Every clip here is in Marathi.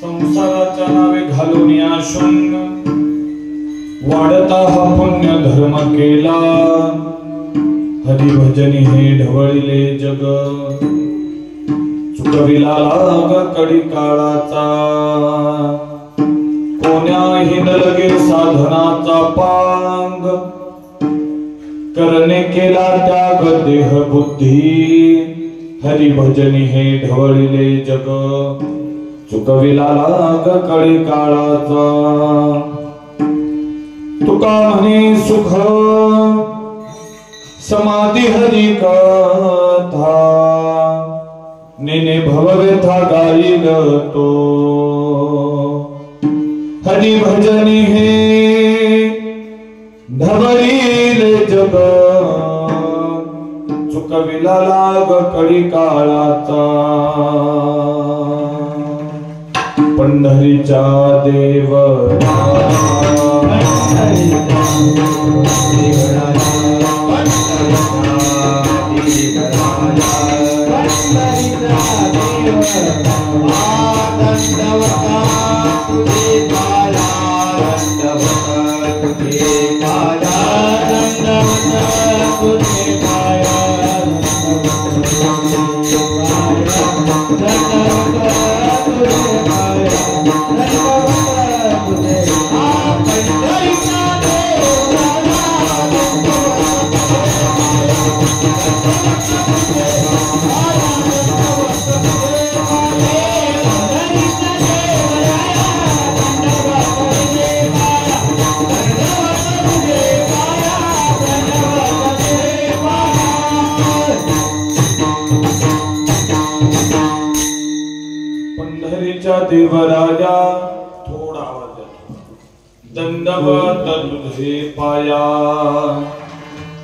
संसाराच्या नावे घालून या शून्य वाढता हा पुण्य धर्म केला हरिभजनी हे ढवळिले जग चुकविला लाग कडी काळाचा कोण्याही न लगे साधनाचा पांग करणे केला त्याग देह बुद्धी हरिभजनी हे ढवळिले जग चुकविला लाग कळी काळाचा तुका म्हणे सुख समाधी हरी कथा नेने भवव्यथा गाईल तो हरी भजनी हे ढवळिले जग चुकविला लाग कळी काळाचा पंढरीच्या देवळा देवराजा थोडा आवाज दंडवत तुझे पाया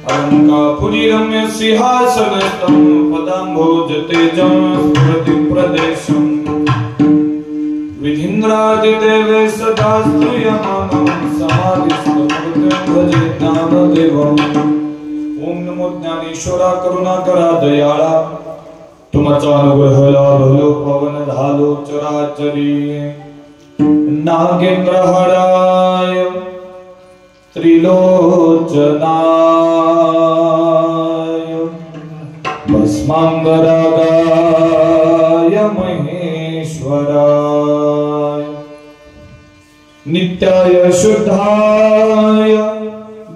अलंकापुरी रम्य सिंहासनस्थं पदाम्भोज तेजं स्मृति प्रदेशं विधिन्द्रादिदेवे सदा स्तूयमानं समाधिस्थमूर्तिं भजे ज्ञानदेवम्। ओम नमो ज्ञानेश्वरा करुणाकरा दयाळा तुमचा अनुग्रह लाभलो पवन झालो चराचरी। नागेंद्रहराय त्रिलोचनाय भस्मांगरागाय महेश्वराय नित्याय शुद्धाय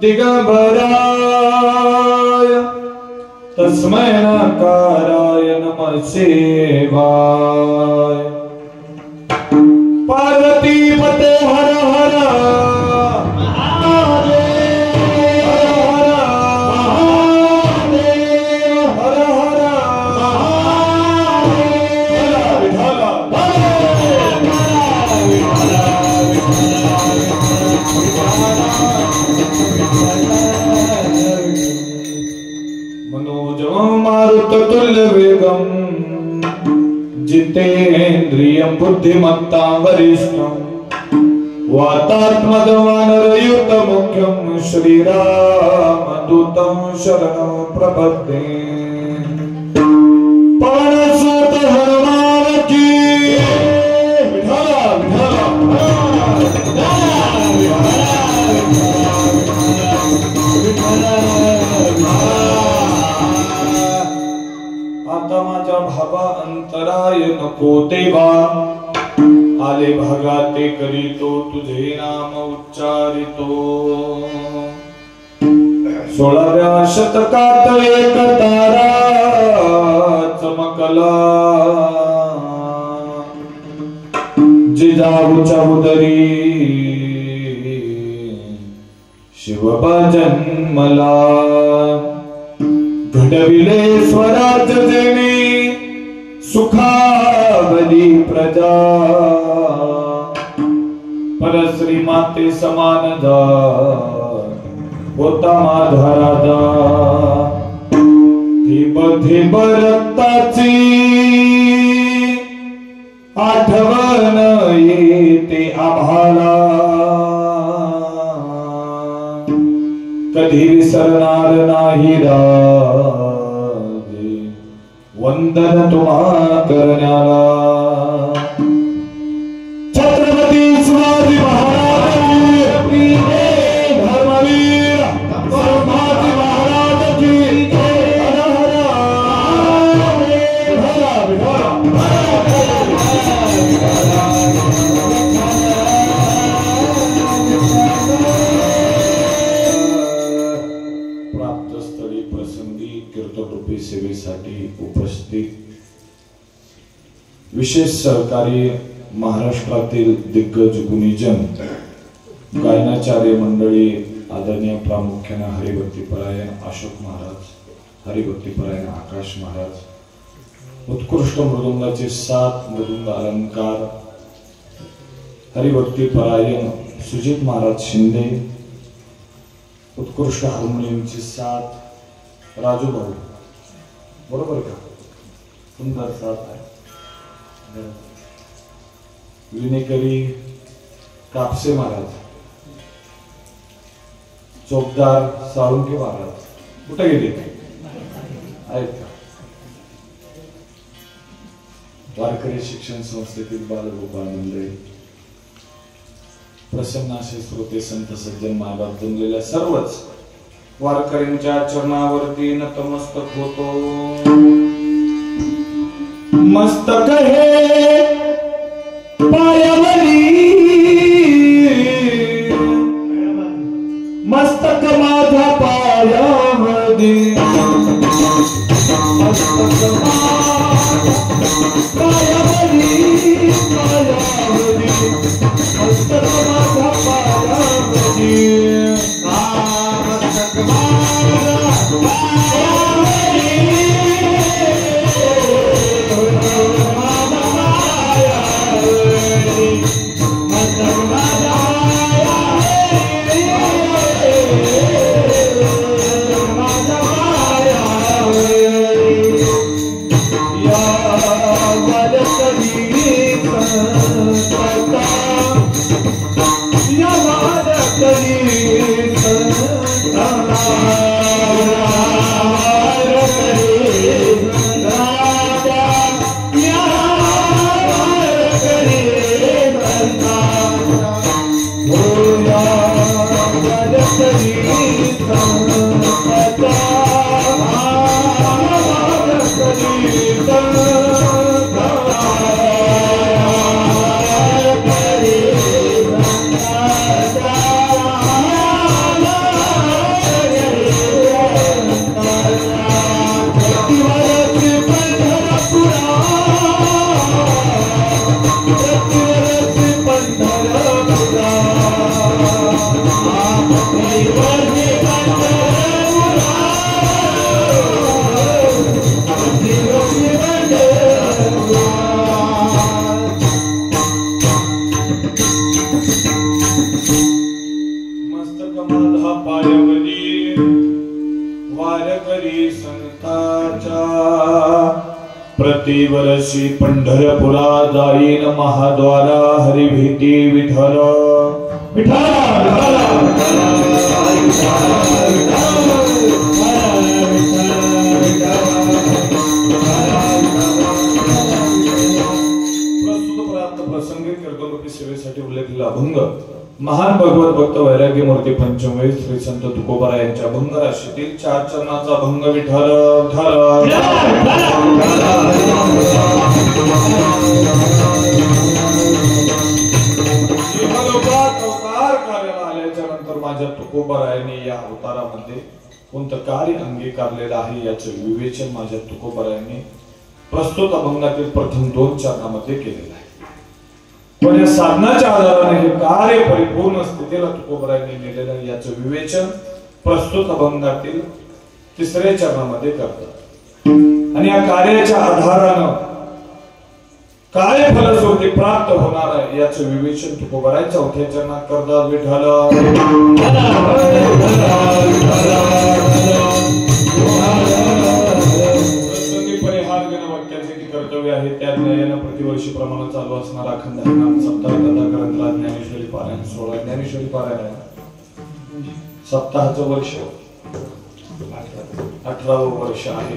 दिगंबराय तस्मै नकाराय नमः शिवाय। पार्वती पते हर हर तुल्य वेगम जितेन्द्रियं बुद्धिमत्तां वरिष्ठं वातात्मदवानरयुत मुख्यं श्रीरामदूतं शरणं प्रपद्ये। पवनसुत हनुमान की आता माझ्या भावा अंतराय नको देवा आले भागाते करीतो तुझे नाम उच्चारितो। 16व्या शतकात एक तारा चमकला जिजाऊच्या उदरी शिवबा जन्मला। घडविले स्वराज जेणे सुखावली प्रजा परश्री माते समान जा होता माझा राजा। थिब रक्ताची आठवण येते आम्हाला कधी विसरणार नाही राजे वंदन तुम्हा करण्याला। छत्रपती शिवाजी महाराज की धर्मवीर संभाजी महाराज की सेवेसाठी उपस्थित विशेष सहकारी महाराष्ट्रातील दिग्गज गुणीजन गायनाचार्य मंडळी आदरणीय प्रामुख्याने हरिभक्तीपरायण अशोक महाराज, हरिभक्तीपरायण आकाश महाराज, उत्कृष्ट मृदुंगाचे 7 मृदुंग अलंकार हरिभक्तीपरायण सुजित महाराज शिंदे, उत्कृष्ट हार्मोनियमचे 7 राजू भाऊ, बरोबर का? सुंदर साथ आहे। विनेकरी कापसे महाराज, चौकदार साळुंके महाराज कुठे गेले आहेत का? वारकरी शिक्षण संस्थेतील बालगोपाळ मंडळी, प्रसन्न असे श्रोते संत सज्जन महाराज जमलेल्या सर्वच वारकऱ्यांच्या चरणावरती नतमस्तक होतो। मस्तक हे पायावरी मस्तक माझा पायावरी मस्तक पायावरी मस्तक माझा पायावरी या प्रतिवर्षी पंढरपुरा जाईन महाद्वारा हरिभीती विठ्ठल प्रसंगी कीर्तनरूपी सेवेसाठी उल्लेखलेला अभंग महान भगवत भक्त वैराग्य मूर्ती पंचमवेद श्री संत तुकोबा यांच्या अभंग राशीतील 4 चरणाचा अभंग विठ्ठल अवतार कार्याला आल्याच्या नंतर माझ्या तुकोबारायांनी या अवतारामध्ये कोणतं कार्य अंगीकारलेलं आहे याचे विवेचन माझ्या तुकोबारायांनी प्रस्तुत अभंगातील प्रथम 2 चरणामध्ये केलेलं आहे. पण या साधनाच्या आधाराने हे कार्य परिपूर्ण स्थितीला तुकोबारायांनी नेलेलं याचं विवेचन प्रस्तुत अभंगातील 3ऱ्या चरणामध्ये करतात. आणि या कार्याच्या आधारानं काय फलश्रुती प्राप्त होणार आहे याचं विवेचन तुकोबारायांच्या 4थ्या चरणात करतात. विठ्ठल कर्तव्य आहे त्या न्यायानं प्रतिवर्षी प्रमाणात चालू असणारा अखंड हरिनाम सप्ताह तथा ग्रंथराज ज्ञानेश्वरी पारायण 16 ज्ञानेश्वरी पारायण आहे. सप्ताहाचं वर्ष 18वं वर्ष आहे.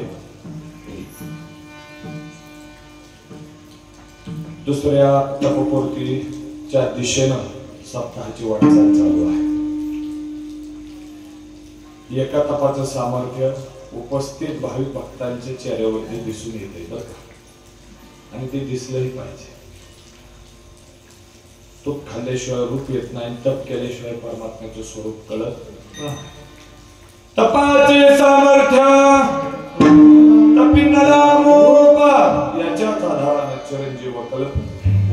दुसऱ्या तपपूर्तीच्या दिशेनं सप्ताहाची वाटचाल चालू आहे. एका तपाचं सामर्थ्य उपस्थित भाविक भक्तांच्या चेहऱ्यावरती दिसून येते बरं का, आणि ते दिसलंही पाहिजे. तूप खाल्ल्याशिवाय रूप येत नाही, तप केल्याशिवाय परमात्म्याचे स्वरूप कळत. तपाचे सामर्थ्य तपिंगला मोपा याच्याच आधाराने चिरंजीव कल्प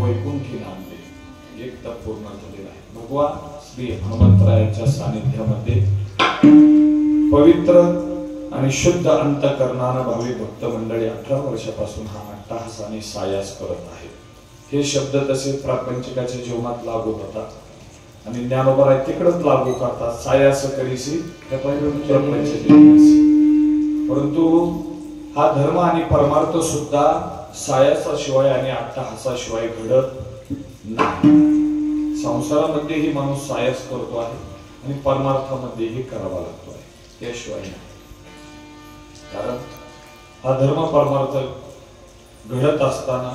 वैकुंठी नांदले. एक तप पूर्ण झालेला आहे. भगवान श्री हनुमंतरायाच्या सानिध्यामध्ये पवित्र आणि शुद्ध अंतःकरणानं भाविक भक्त मंडळी 18 वर्षापासून हा अट्टहासाने सायास करत आहे. हे शब्द तसे प्रापंचिकाच्या जीवनात लागू होतात आणि ज्ञानोबा तिकडेच लागू करतात. सायास करीसी परंतु हा धर्म आणि परमार्थ सुद्धा सायासाशिवाय आणि अट्टहासाशिवाय घडत नाही. संसारामध्येही माणूस सायास करतो आहे आणि परमार्थामध्येही करावा लागतो आहे, त्याशिवाय नाही. कारण हा धर्म परमार्थ घडत असताना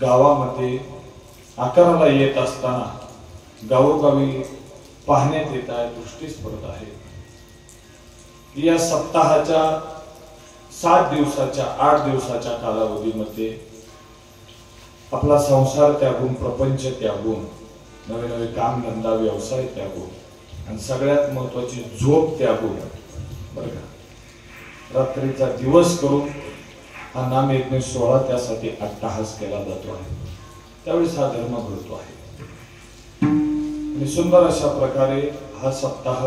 गावामध्ये आकाराला येत असताना गावोगावी पाहण्यात येत आहे, दृष्टीस पडत आहे. या सप्ताहाच्या 7 दिवसाच्या 8 दिवसाच्या कालावधीमध्ये आपला संसार त्यागून, प्रपंच त्यागून, नवे नवे काम धंदा व्यवसाय त्यागून आणि सगळ्यात महत्वाची झोप त्यागून बरं का रात्रीचा दिवस करून हा नाम यज्ञ 16 त्यासाठी अट्टहास केला जातो आहे. त्यावेळेस हा धर्म घडतो आहे. आणि सुंदर अशा प्रकारे हा सप्ताह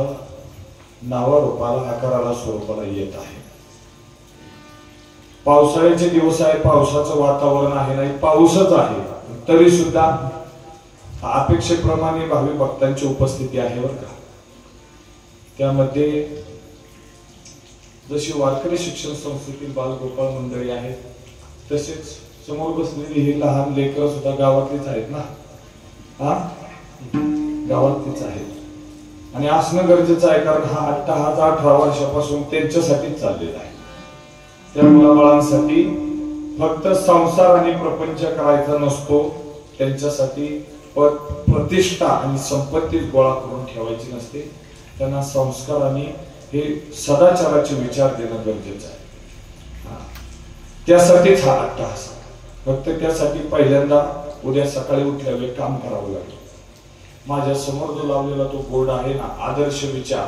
नावारूपाला आकाराला स्वरूपाला येत आहे. पावसाळ्याचे दिवस आहे, पावसाचं वातावरण आहे, नाही पाऊसच आहे, तरी सुद्धा अपेक्षेप्रमाणे भावी भक्तांची उपस्थिती आहे बरं का. त्यामध्ये जशी वारकरी शिक्षण संस्थेतील बालगोपाळ मंडळी आहेत, तसेच समोर बसलेली ही लहान लेकरं सुद्धा गावातलीच आहेत ना. हा गावातलीच आहेत आणि असणं गरजेचं आहे, कारण हा अट्टहास 18 वर्षापासून त्यांच्यासाठीच चाललेला आहे. त्या मुलाबाळांसाठी फक्त संसार आणि प्रपंच करायचा नसतो, त्यांच्यासाठी पद प्रतिष्ठा आणि संपत्ती गोळा करून ठेवायची नसते. त्यांना संस्कार आणि हे सदाचाराचे विचार देणं गरजेचं आहे. त्यासाठीच हा अट्टहास. फक्त त्यासाठी पहिल्यांदा उद्या सकाळी उठल्यावर काम करावं लागेल. माझ्या समोर जो लावलेला तो बोर्ड आहे ना, आदर्श विचार,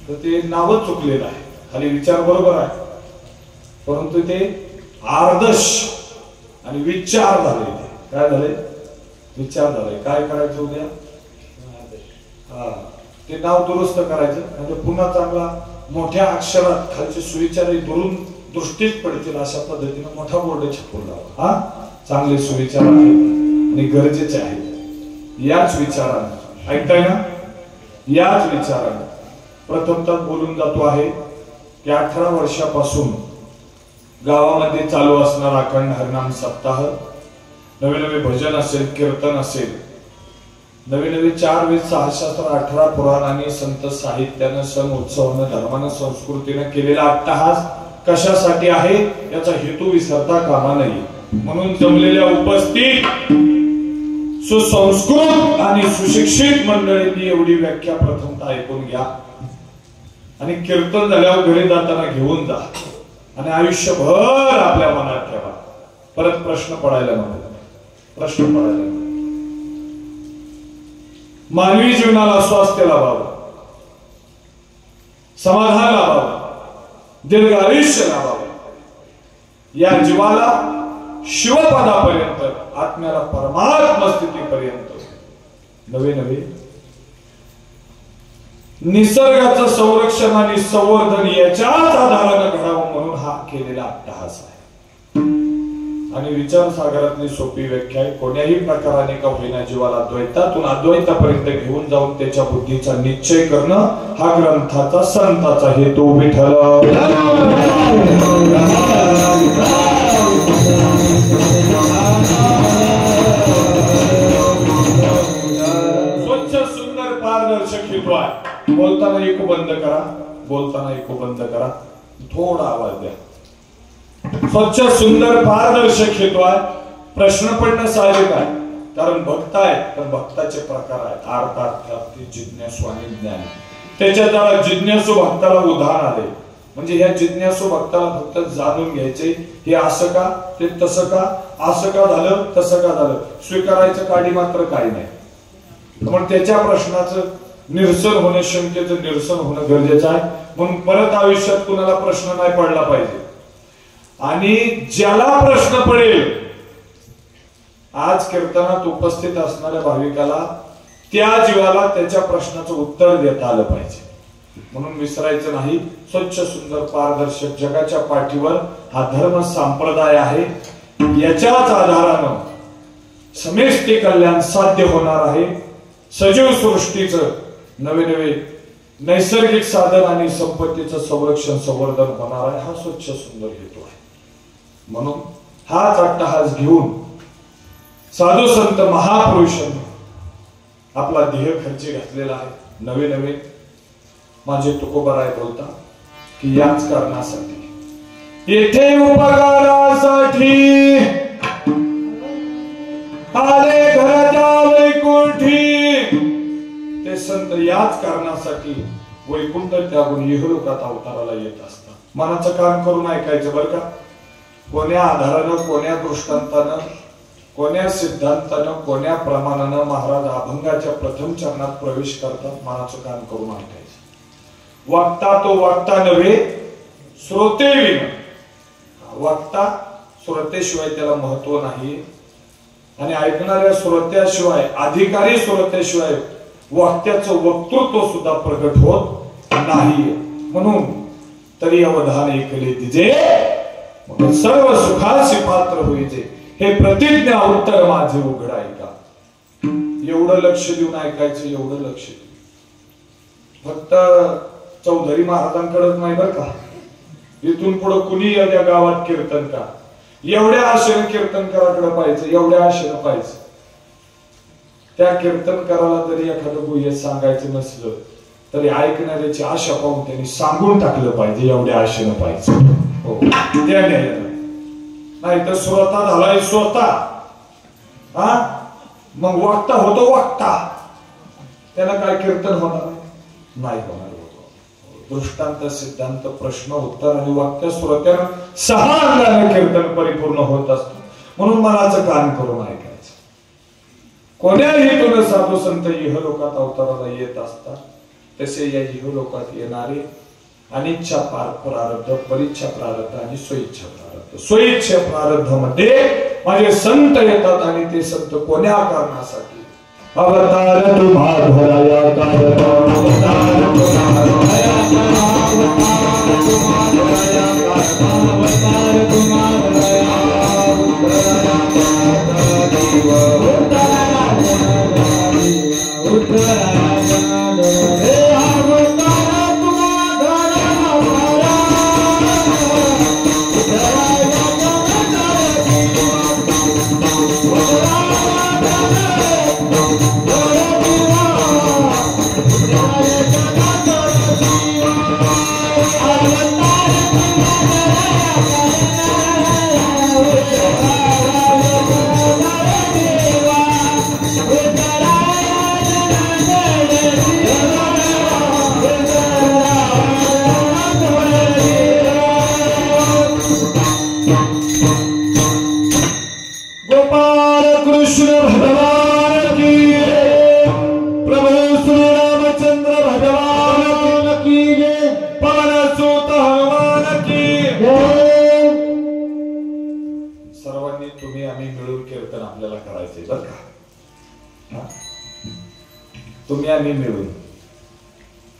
तर ते नावच चुकलेलं आहे. खाली विचार बरोबर आहे, परंतु ते आदर्श आणि विचार झाले. काय झाले? विचार झाले. काय करायचं उद्या? ते नाव दुरुस्त करायचं, म्हणजे पुन्हा चांगला मोठ्या अक्षरात खालचे सुविचारही दुरून दृष्टीत पडतील अशा पद्धतीने मोठा बोर्ड छापून लावा. चांगले सुविचार आहेत आणि गरजेचे आहेत. याच विचाराने, ऐकताय ना, याच विचाराने प्रथमतः बोलून जातो आहे की 18 वर्षापासून गावामध्ये चालू असणारा अखंड हरिनाम सप्ताह, नवे नवे भजन असेल, कीर्तन असेल, नवे नवे 4 वेद 6 शास्त्र 18 पुराण आणि संत साहित्यानं, सण उत्सवानं, धर्मानं, संस्कृतीनं केलेला अट्टहास कशासाठी आहे याचा हेतू विसरता कामा नये. म्हणून जमलेल्या उपस्थित सुसंस्कृत आणि सुशिक्षित मंडळींनी एवढी व्याख्या प्रथमतः ऐकून घ्या आणि कीर्तन झाल्यावर घरी जाताना घेऊन जा आणि आयुष्यभर आपल्या मनात ठेवा. परत प्रश्न पडायला नको, प्रश्न पडायला नको. मानवी जीवनाला स्वास्थ्य लाभावं, समाधान लाभावं, दीर्घ आयुष्य लाभावं, या जीवाला शिवपदापर्यंत, आत्म्याला परमात्मा स्थितीपर्यंत नवे नवे निसर्गाचं संरक्षण आणि संवर्धन याच्याच आधारानं घडावं म्हणून हा केलेला अट्टहास आहे. आणि विचार सागरातली सोपी व्याख्या आहे. कोण्याही प्रकाराने का होईना जीवाला द्वैतातून अद्वैतापर्यंत घेऊन जाऊन त्याच्या बुद्धीचा निश्चय करणं हा ग्रंथाचा, संताचा हेतू विठ्ठल. स्वच्छ सुंदर पारदर्शक हेतू आहे. बोलताना इको बंद करा, बोलताना इको बंद करा, थोडा आवाज द्या. स्वच्छ सुंदर पारदर्शक हेतू आहे. प्रश्न पडणं साहजिक आहे, कारण भक्त आहेत, तर भक्ताचे प्रकार आहेत. अर्थार्थी, जिज्ञासू आणि ज्ञानी. त्याच्या द्वारा जिज्ञासू भक्ताला उदाहरण आले, म्हणजे ह्या जिज्ञासू भक्ताला फक्त जाणून घ्यायचे, हे असं का, ते तसं का, असं का झालं, तसं का झालं, स्वीकारायचं काडी मात्र काही नाही. मग त्याच्या प्रश्नाचं निरसन होणं, शंकेचं निरसन होणं गरजेचं आहे. म्हणून परत आयुष्यात कुणाला प्रश्न नाही पडला पाहिजे. आणि ज्याला प्रश्न पडेल, आज कीर्तनात उपस्थित असणाऱ्या भाविकाला, त्या जीवाला त्याच्या प्रश्नाचं उत्तर देता आलं पाहिजे. म्हणून विसरायचं नाही. स्वच्छ सुंदर पारदर्शक जगाच्या पाठीवर हा धर्म संप्रदाय आहे. याच्याच आधारानं समेष्टी कल्याण साध्य होणार आहे. सजीव सृष्टीचं नवे नवे नैसर्गिक साधन आणि संपत्तीचं संरक्षण संवर्धन होणार आहे. हा स्वच्छ सुंदर हेतू आहे. म्हणून हाच अट्टहास घेऊन साधू संत महापुरुषांनी आपला देह खर्ची घातलेला आहे. नवे नवे माझे तुकोबराय बोलता की याच कारणासाठी येथे उपकारासाठी आले घराच्या वैकुंठी. ते संत याच कारणासाठी वैकुंठ त्यागून इहलोकात अवताराला येत असतात. मनाचं काम करून ऐकायचं बरं का. कोण्या आधारानं, कोण्या दृष्टांतानं, कोण्या सिद्धांतानं, कोण्या प्रमाणानं महाराज अभंगाच्या प्रथम चरणात प्रवेश करतात. मनाचं काम करून ऐकायचं. वक्ता तो वक्ता नव्हे, श्रोते विन. वक्ता, श्रोतेशिवाय त्याला महत्व नाही. आणि ऐकणाऱ्या श्रोत्याशिवाय, अधिकारी श्रोत्याशिवाय वक्त्याचं वक्तृत्व सुद्धा प्रगट होत नाही. म्हणून तरी अवधान ऐकले तिचे, सर्व सुखासी पात्र होईचे. हे प्रतिज्ञा उत्तर माझे उघड ऐका. एवढं लक्ष देऊन ऐकायचं, एवढं लक्ष देऊन. फक्त चौधरी महाराजांकडेच नाही बरं का. इथून पुढे कुणी एवढ्या गावात कीर्तन का, एवढ्या आशेनं कीर्तनकाराकडे पाहिजे, एवढ्या आशेनं पाहिजे. त्या कीर्तनकाराला जरी एखादं गुह्य सांगायचं नसलं तरी ऐकणाऱ्याची आशा पाहून त्यांनी सांगून टाकलं पाहिजे, एवढ्या आशेनं पाहिजे. हो, त्या नाही तर स्वतः झालाय स्वतः. मग वागता होतो वागता, त्याला काय कीर्तन होणार नाही होणार होतो. दृष्टांत सिद्धांत प्रश्न उत्तर आणि वाक्य श्रोत्यानं 6 अंगाने कीर्तन परिपूर्ण होत असतो. म्हणून मनाचं कान करून ऐकायचं. कोण्याही तुला साधू संत इहलोकात अवताराला येत असतात, तसे या इहलोकात येणारे अनिच्छा प्रारब्ध, परीच्छा प्रारब्ध आणि स्वइच्छा प्रारब्ध. स्वइच्छा प्रारब्ध मध्ये माझे संत येतात आणि ते संत कोण्या कारणासाठी? अवतार तुम्हा धराया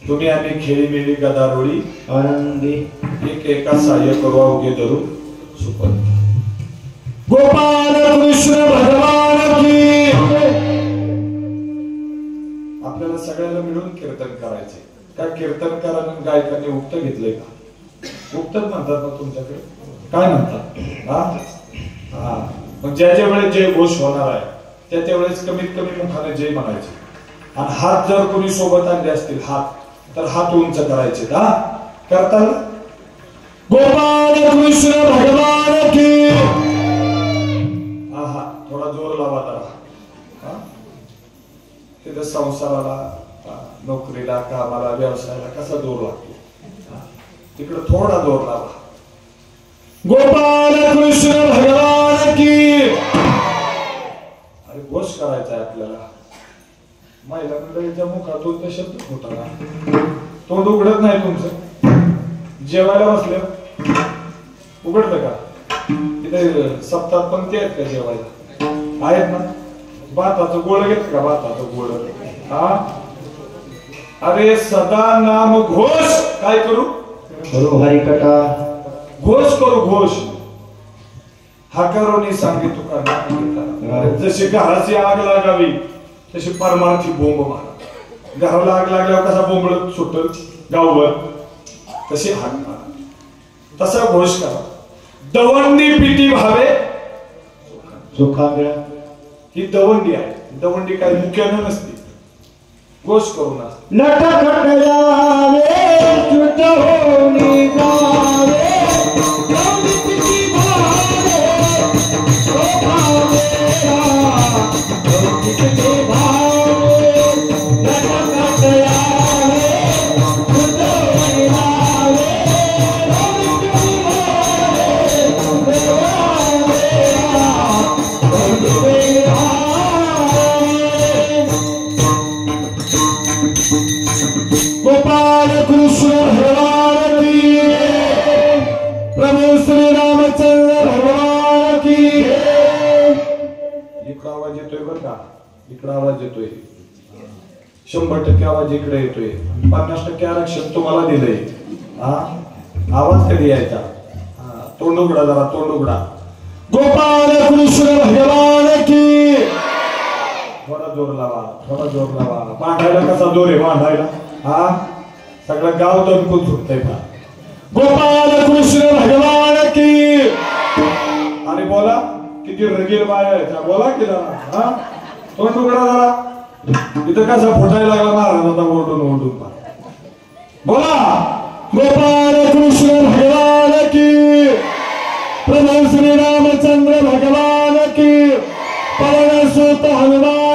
तुम्ही आम्ही खेळी मिळी गदारोळी आनंदी एक एका सहाय्य करू अवघे धरू सुपंथ. गोपाल कृष्ण भगवान की. आपल्याला सगळ्याला मिळून कीर्तन करायचे. काय कीर्तनकारांनी गायकांनी उक्त घेतलंय का? उक्तच म्हणतात ना तुमच्याकडे, काय म्हणतात? हा मग ज्या वेळेस जय घोष होणार आहे त्या वेळेस कमीत कमी मुखाने जय म्हणायचे. आणि हात जर कोणी सोबत आणले असतील हात, तर हात उंच करायचे. हा करताल. गोपाल कृष्ण भगवान की. हा थोडा जोर लावा जरा. तिथं संसाराला, नोकरीला, कामाला, व्यवसायाला कसा जोर लागतो, तिकडे थोडा जोर लावा. गोपाल कृष्ण भगवान की. अरे घोष करायचा आहे आपल्याला. महिला मंडळीच्या मुखातून ते शब्द होता. तोंड उघडत नाही तुमचं. जेवायला बसले उघडतं का? इथे सप्ताह पंक्ती आहेत का जेवायला? आहेत ना. भाताचं गोळ घेत का? भाताचं गोळ. हा अरे सदा नाम घोष काय करू? करू हरिकथा घोष करू घोष. हाकारोनी सांगे तुका नाम. जशी घराची आग लागावी तशी परमार्थी बोंब मारा. घराला आग लागल्यावर कसा बोंबळत सुटल गावभर, तशी हाक मारा. तसा घोष करा. दवंडी पिटी भावे सुखा मिळा. ही दवंडी आहे. दवंडी काय मुख्यानं नसते. घोष करू ना. गोपाल कृष्ण भगवान की. प्रभू श्री रामचंद्र भगवान की. इकडं आवाज येतोय बरं का? इकडं आवाज येतोय. 100% आवाज इकडे येतोय. 50% आरक्षण तुम्हाला दिलंय. हा आवाज कधी यायचा? तोंड उघडा जरा, तोंड उघडा. गोपाल कृष्ण भगवान की. थोडा जोर लावा, थोडा जोर लावा. बांधायला कसा जोर आहे बांधायला? हा सगळं गाव दणकून सुटतंय पा. गोपाल कृष्ण भगवान की. अरे बोला, किती रगील बाया आहेत. बोला की जरा. हा तोंड उघडा जरा. इथं कसा फुटायला लागला महाराजांना ओरडून ओरडून पा. बोला. गोपाल कृष्ण भगवान की. प्रभू श्री रामचंद्र भगवान की. पवन सुत हनुमान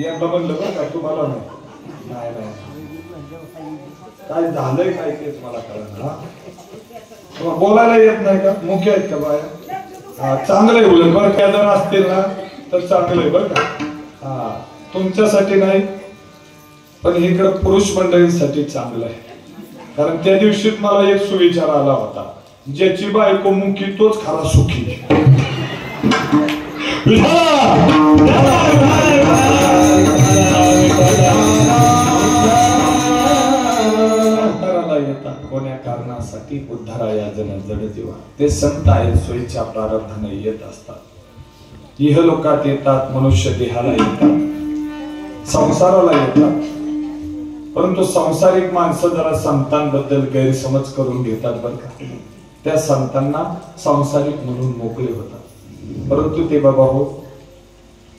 यांना म्हणलं बरं का तुम्हाला नाही नाही काय झालंय काय तेच मला कळलं. बोलायला येत नाही का? मुख्य आहेत का बाया? हा चांगलंय उलट बरं का. जर असतील ना तर चांगलंय बरं का. हा तुमच्यासाठी नाही पण इकडे पुरुष मंडळींसाठी चांगलं आहे. कारण त्या दिवशीच मला एक सुविचार आला होता, ज्याची बायको मुखी तोच खरा सुखी. उद्धाराला येतात कोण्या कारणासाठी? उद्धाराया जन जड जीवा. ते संत आहेत, सोयीच्या प्रारब्धाने येत असतात. इहलोकात येतात, मनुष्य देहाला येतात, संसाराला येतात. परंतु सांसारिक माणसं जरा संतांबद्दल गैरसमज करून घेतात बरं का. त्या संतांना सांसारिक म्हणून मोकळे होतात. परंतु ते बाबा हो,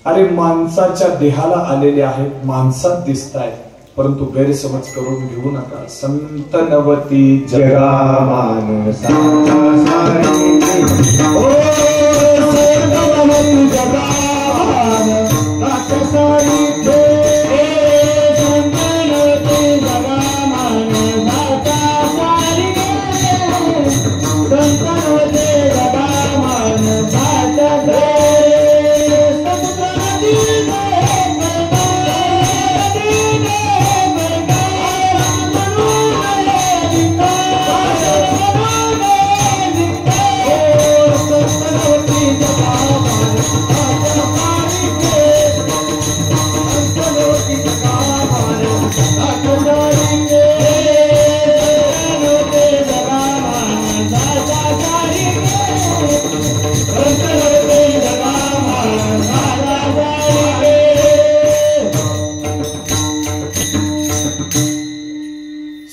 अरे माणसाच्या देहाला आलेले आहेत, माणसात दिसत आहेत, परंतु गैरसमज करून घेऊ नका. संत नवती जगा मानसा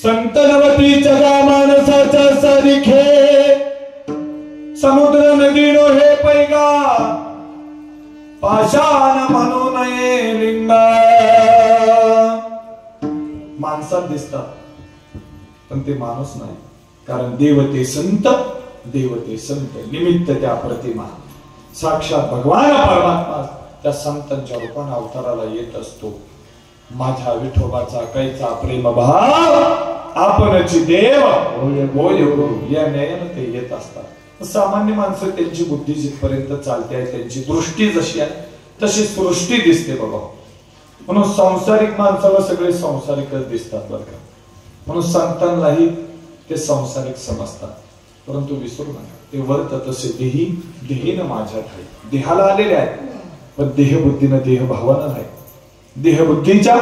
संतनवती जगा मानसाच्या सारिखे. समुद्र नदी नो हे पैगा, पाषाण म्हणू नये लिंगा. माणसात दिसतात पण ते माणूस नाही. कारण देवते संत, देवते संत निमित्त त्या प्रतिमा. साक्षात भगवान परमात्मा त्या संतांच्या रूपाने अवताराला येत असतो. माझ्या विठोबाचा कैचा प्रेम भाव, आपणची देव होय या न्यायाने ते येत असतात. सामान्य माणसं त्यांची बुद्धी जिथपर्यंत चालते आहे, त्यांची दृष्टी जशी आहे तशी सृष्टी दिसते बाबा. म्हणून सांसारिक माणसाला सगळे सांसारिकच दिसतात बरं का. म्हणून संतांनाही ते सांसारिक समजतात. परंतु विसरू नका, ते वर्त तसे देही देहीनं माझ्यात आहे. देहाला आलेले आहेत पण देहबुद्धीनं देहभावानं नाही. देहबुद्धीच्या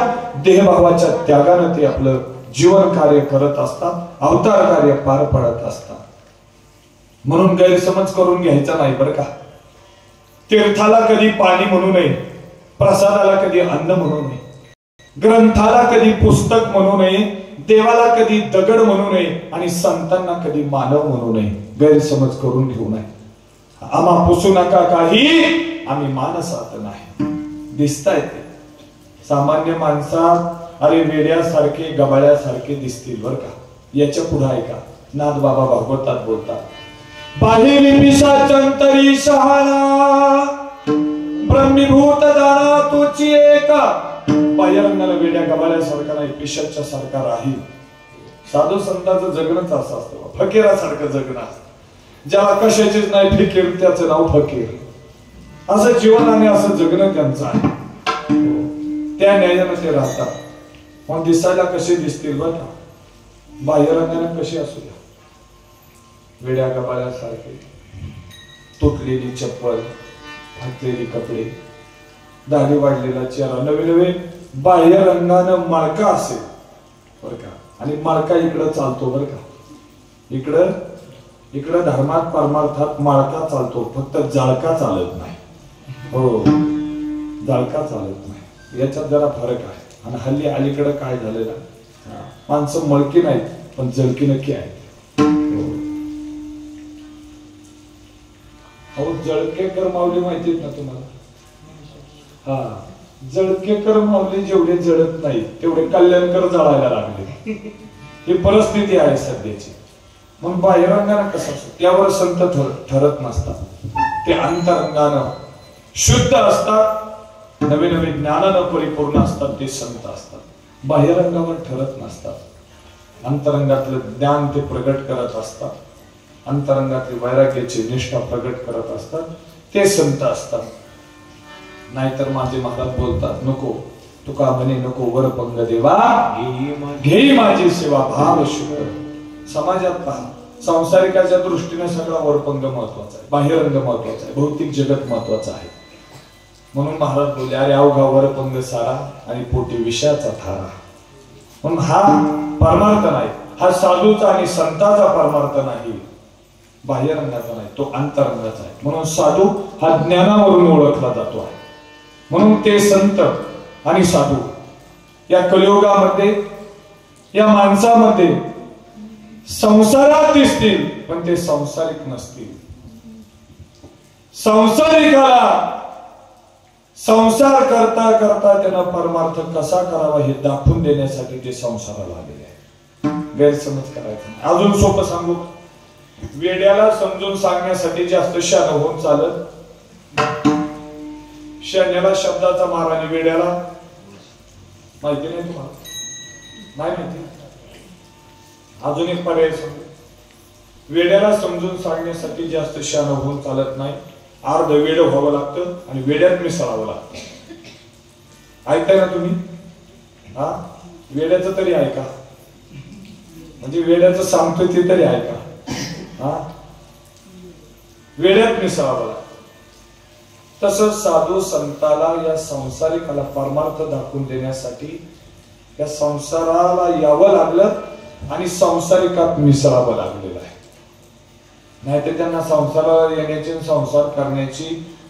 देहभावाच्या त्यागानं ते आपलं जीवन कार्य करत असतात, अवतार कार्य पार पडत असतात. म्हणून गैरसमज करून घ्यायचा नाही बरं का. तीर्थाला कधी पाणी म्हणू नये, प्रसादाला कधी अन्न म्हणू नये, ग्रंथाला कधी पुस्तक म्हणू नये, देवाला कधी दगड म्हणू नये आणि संतांना कधी मानव म्हणू नये. गैरसमज करून घेऊ नये. आम्हा पुसू नका काही, आम्ही मानसात नाही. दिसताय ते सामान्य माणसात अरे वेड्यासारखे गबाळ्यासारखे दिसतील बरं का. याच्या पुढे ऐका, नाथ बाबा भागवतात बोलतात, बाहेरी पिशाचंतरी शहाणा, ब्रह्मीभूत जाणा तुची एका. बाहेरंगाला वेड्या गबाळ्यासारखा नाही, पिशाच्या सारखा राहील. साधू संतांचं जगणंच असं असतं, फकीरासारखं जगणं असतं. ज्याला कशाचीच नाही फिकीर त्याचं नाव फकीर. असं जीवन आणि असं जगणं त्यांचं आहे. त्या न्यायानं ते राहतात. मग दिसायला कसे दिसतील बघा, बाह्यरंगाने कसे असू द्या, वेड्या गबाळ्यासारखे, तुटलेली चप्पल, फाटलेली कपडे, दाढी वाढलेला चेहरा, नवे नवे बाह्य रंगानं माळका असेल बर का. आणि माळका इकडं चालतो बर का. इकडं धर्मात परमार्थात माळका चालतो, फक्त जाळका चालत नाही. हो, जाळका चालत नाही. याच्यात जरा फरक आहे. आणि हल्ली अलीकडे काय झालेलं, माणसं मळकी नाहीत पण जळकी नक्की आहेत. अहो जळकेकर माऊली माहितीत ना तुम्हाला? हा, जळकेकर माऊली जेवढे जळत नाही तेवढे कल्याणकर जळायला लागले. ही परिस्थिती आहे सध्याची. मग बाह्यरंगानं कसं असतं त्यावर संत ठरत नसतात. ते अंतरंगानं शुद्ध असतात, नवे नवे ज्ञानानं परिपूर्ण असतात ते संत असतात. बाह्यरंगावर ठरत नसतात. अंतरंगातलं ज्ञान ते प्रगट करत असतात. अंतरंगातली वैराग्याची निष्ठा प्रगट करत असतात ते संत असतात. नाहीतर माझे महाराज बोलतात नको तुका म्हणे नको वरपंग देवा घेई माझी सेवा भाव शुद्ध. समाजात पहा संसारिकाच्या दृष्टीने सगळा वरपंग महत्वाचा आहे, बाह्यरंग महत्वाचा आहे, भौतिक जगत महत्वाचं आहे. म्हणून महाराज बोलले अरे अवघा वरपंग सारा आणि पोटी विषयाचा थारा. म्हणून हा परमार्थ नाही, हा साधूचा आणि संताचा परमार्थ नाही, बाह्यरंगाचा नाही, तो अंतरंगाचा आहे. म्हणून साधू हा ज्ञानावरून ओळखला जातो आहे. म्हणून ते संत आणि साधू या कलियुगामध्ये या माणसामध्ये संसारात दिसतील पण ते संसारिक नसतील. संसारिकाला संसार करता करता त्यांना परमार्थ कसा करावा हे दाखवून देण्यासाठी ते संसाराला आलेले आहे. गैरसमज करायचा नाही. अजून सोपं सांगू, वेड्याला समजून सांगण्यासाठी जास्त शान होऊन चालत. शहाण्याला शब्दाचा मार आणि वेड्याला माहिती नाही तुम्हाला, नाही माहिती. अजून एक पर्याय सांगू, वेड्याला समजून सांगण्यासाठी जास्त शान होऊन चालत नाही. अर्ध वेड व्हावं लागतं आणि वेड्यात मिसळावं लागतं. ऐकताय ना तुम्ही? हा, वेड्याचं तरी ऐका, म्हणजे वेड्याचं सांगतोय ते तरी ऐका. हा, वेड्यात मिसळावं लागतं. तसंच साधू संताला या संसारिकाला परमार्थ दाखवून देण्यासाठी या संसाराला यावं लागलं आणि संसारिकात मिसळावं लागलेलं आहे. नाही तर त्यांना संसाराला येण्याची संसार करण्याची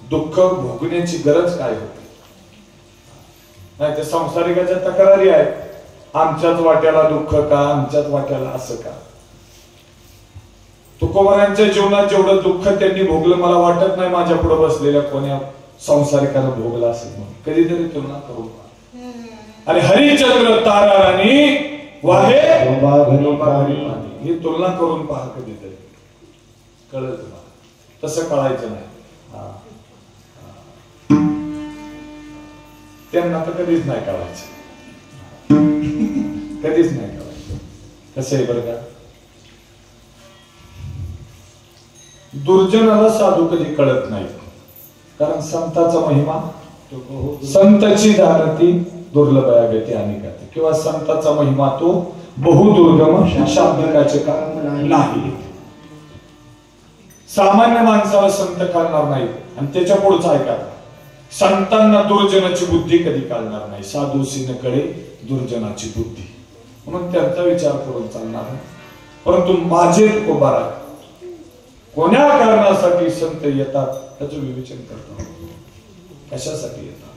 दुःख भोगण्याची गरज काय होती? नाही तर संसारिकाच्या तक्रारी आहेत, आमच्याच वाट्याला दुःख का, आमच्याच वाट्याला असं का. तुकोबारांच्या जीवनात जेवढं दुःख त्यांनी भोगलं मला वाटत नाही माझ्या पुढे बसलेल्या कोण्या संसारिकानं भोगलं असेल म्हणून. कधीतरी तुलना करून पहा. आणि हरिचंद्र तारा राणी वाहे ही तुलना करून पहा कधीतरी, कळलं तुम्हाला. तसं कळायचं नाही. त्यांना तर कधीच नाही कळायचं, कधीच नाही कळायचं. कसं आहे बरं का, दुर्जनाला साधू कधी कळत नाही. कारण संताचा महिमा, संताची जानती दुर्लभया गती अनेकाती, किंवा संताचा महिमा तो बहुदुर्गम शाब्दिकाचे काम नाही. सामान्य माणसाला संत कळणार नाही. आणि त्याच्या पुढचा ऐका, संतांना दुर्जनाची बुद्धी कधी कळणार नाही, साधूसीन कळे दुर्जनाची बुद्धी. म्हणून त्यांचा विचार करून चालणार नाही. परंतु माझे तुकोबारा कोण्या कारणासाठी संत येतात त्याचं विवेचन करतो. कशासाठी येतात?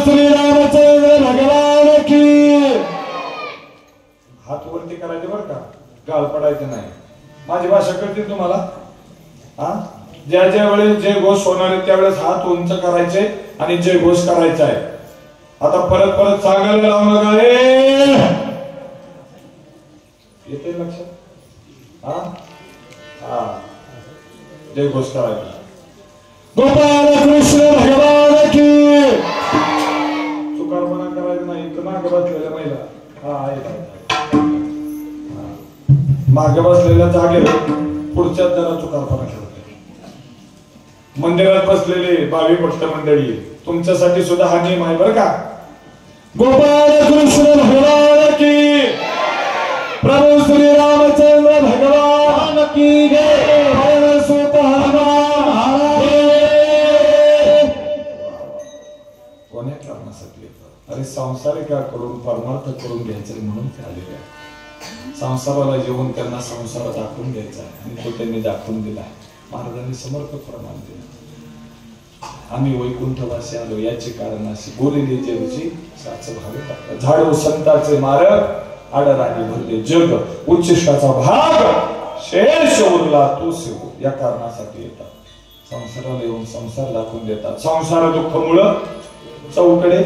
श्री रामचंद्र भगवान की. हात वरती करायचे बरं का, गाळ पडायचं नाही. माझी भाषा कळते तुम्हाला? हा, ज्या ज्या वेळेस जय घोष होणार आहे त्यावेळेस हात उंच करायचे आणि जय घोष करायचा आहे. आता परत परत सांगायला लावू नका. येते लक्षात? हा हा, जय घोष करायचा. गोपाल कृष्ण भगवान की. चुकारपणा करायचं नाही. मागे बसलेल्या महिला, हा आहे, मागे बसलेल्या जागेवर पुढच्या जरा चुकारपणा करते. मंदिरात बसलेले भावी भक्त मंडळी, तुमच्यासाठी सुद्धा हा नियम आहे बरं का. गोपाल कृष्ण भगवान की. प्रभू श्री की जय सुत हनुमान कोण्या कारणासाठी येतात? अरे संसारिकाकडून परमार्थ करून घ्यायचं म्हणून ते आलेले आहे. संसाराला जेवून त्यांना संसार दाखवून द्यायचा आहे आणि तो त्यांनी दाखवून दिला आहे. महाराजांनी समर्पक प्रमाण दिलं. आम्ही वैकुंठवासी आलो याचे कारण असे बोलले जे रुची साच भावे झाडो संताचे मारक आडराणी भरले जग उच्चिष्टाचा भाग शेष उरला तो सेवो या कारणासाठी येतात. संसाराला येऊन संसार दाखवून देतात. संसार दुःख मुळ चौकडे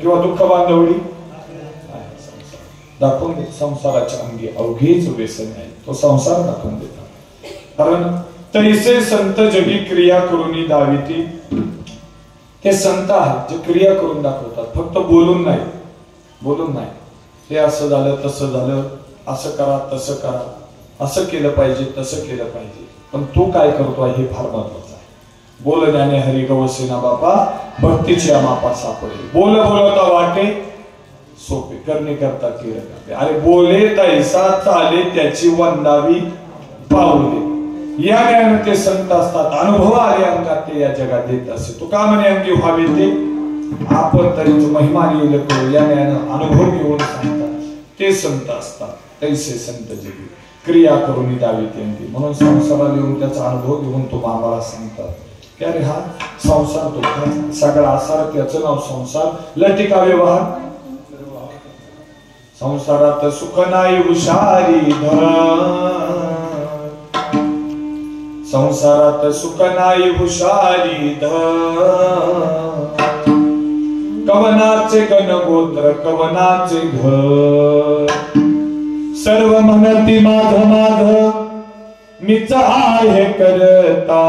किंवा दुःख बांधवडी दाखवून देत. संसाराच्या अंगी अवघेच व्यसन आहे तो संसार दाखवून देतात. कारण तैसे संत जगी क्रिया करून दाविती ते संत आहेत जे क्रिया करून दाखवतात. फक्त बोलून नाही, बोलून नाही. हे असं झालं तसं झालं, असं करा तसं करा, असं केलं पाहिजे तसं केलं पाहिजे. पण तू काय करतो हे फार महत्वाचं आहे. बोलण्याने हरी गवसेना बापा भक्तीची मापा सापडे. बोल बोलता वाटे सोपे करणे करता केलं करते. अरे बोले तैसा चाले त्याची वंदावी पाऊले. या ज्ञान ते संत असतात. अनुभव आले अंगात ते या जगात देत असे. तू का म्हणे अंगी व्हावे ते आपण तरीच महिमा येईल करू या ज्ञान अनुभव घेऊन सांगतात ते संत असतात. तैसे संत जगी क्रिया करून दावी त्यांनी म्हणून संसाराला येऊन त्याचा अनुभव घेऊन तो आम्हाला सांगतात की अरे हा संसार दुःखाचा सगळा आसार त्याचं नाव संसार. लटिका व्यवहार संसारात सुख नाही हुशारी धर. संसारात सुख नाही हुशारी धर. कवनाचे गणगोत्र कवनाचे घर. सर्व म्हणती माझ माझ मीच आहे करता.